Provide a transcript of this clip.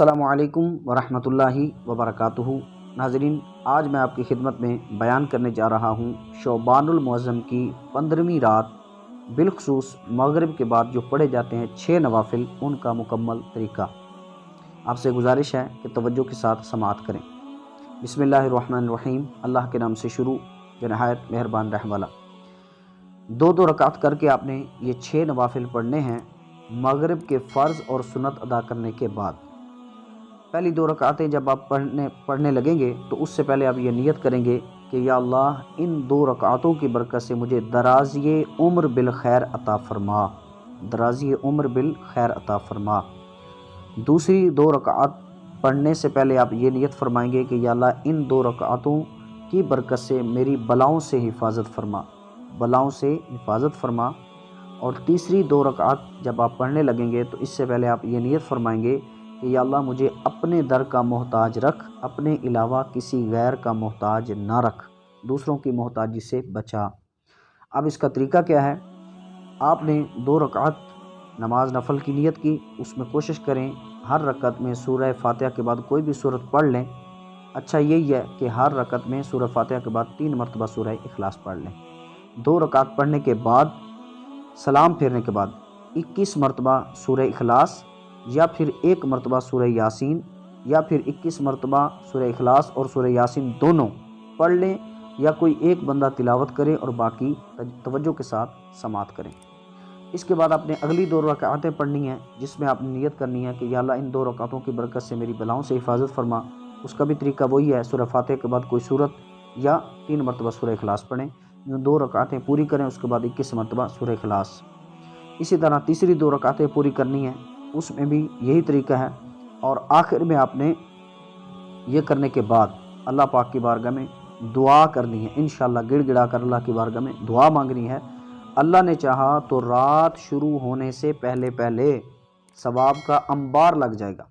السلام علیکم ورحمۃ اللہ وبرکاتہ۔ ناظرین، آج میں آپ کی خدمت میں بیان کرنے جا رہا ہوں شعبان المعظم کی 15ویں رات، بالخصوص مغرب کے بعد جو پڑھے جاتے ہیں 6 نوافل، ان کا مکمل طریقہ۔ آپ سے گزارش ہے کہ توجہ کے ساتھ سماعت کریں۔ بسم اللہ الرحمن الرحیم، اللہ کے نام سے شروع جو نہایت مہربان رحم والا۔ 2 رکعت کر کے آپ نے یہ 6 نوافل پڑھنے ہیں مغرب کے فرض اور سنت ادا کرنے کے بعد۔ پہلی 2 رکعتیں جب آپ پڑھنے لگیں گے تو اس سے پہلے آپ یہ نیت کریں گے کہ یا اللہ ان 2 رکعتوں کی برکت سے مجھے درازی عمر بالخیر عطا فرما، درازی عمر بالخیر عطا فرما۔ دوسری 2 رکعت پڑھنے سے پہلے آپ یہ نیت فرمائیں گے کہ یا اللہ ان 2 رکعتوں کی برکت سے میری بلاؤں سے حفاظت فرما، بلاؤں سے حفاظت فرما۔ اور تیسری 2 رکعت جب آپ پڑھنے لگیں گے تو اس سے پہلے آپ یہ نیت فرمائیں گے کہ یا اللہ مجھے اپنے در کا محتاج رکھ، اپنے علاوہ کسی غیر کا محتاج نہ رکھ، دوسروں کی محتاجی سے بچا۔ اب اس کا طریقہ کیا ہے؟ آپ نے 2 رکعت نماز نفل کی نیت کی، اس میں کوشش کریں ہر رکعت میں سورہ فاتحہ کے بعد کوئی بھی سورت پڑھ لیں۔ اچھا یہی ہے کہ ہر رکعت میں سورہ فاتحہ کے بعد 3 مرتبہ سورہ اخلاص پڑھ لیں۔ 2 رکعت پڑھنے کے بعد سلام پھیرنے کے بعد 21 مرتبہ سورہ اخلاص، یا پھر 1 مرتبہ سورہ یاسین، یا پھر 21 مرتبہ سورہ اخلاص اور سورہ یاسین دونوں پڑھ لیں، یا کوئی ایک بندہ تلاوت کرے اور باقی توجہ کے ساتھ سماعت کریں۔ اس کے بعد آپ نے اگلی 2 رکعتیں پڑھنی ہیں جس میں آپ نے نیت کرنی ہے کہ یا اللہ ان 2 رکعتوں کی برکت سے میری بلاؤں سے حفاظت فرما۔ اس کا بھی طریقہ وہی ہے، سورہ فاتحہ کے بعد کوئی سورت یا 3 مرتبہ سورہ اخلاص پڑھیں۔ 2 رکعتیں پوری کریں، اس کے بعد 21 مرتبہ سورہ اخلاص۔ اسی طرح تیسری 2 رکعتیں پوری کرنی ہیں، اس میں بھی یہی طریقہ ہے۔ اور آخر میں آپ نے یہ کرنے کے بعد اللہ پاک کی بارگاہ میں دعا کرنی ہے، انشاءاللہ گڑ گڑا کر اللہ کی بارگاہ میں دعا مانگنی ہے۔ اللہ نے چاہا تو رات شروع ہونے سے پہلے ثواب کا انبار لگ جائے گا۔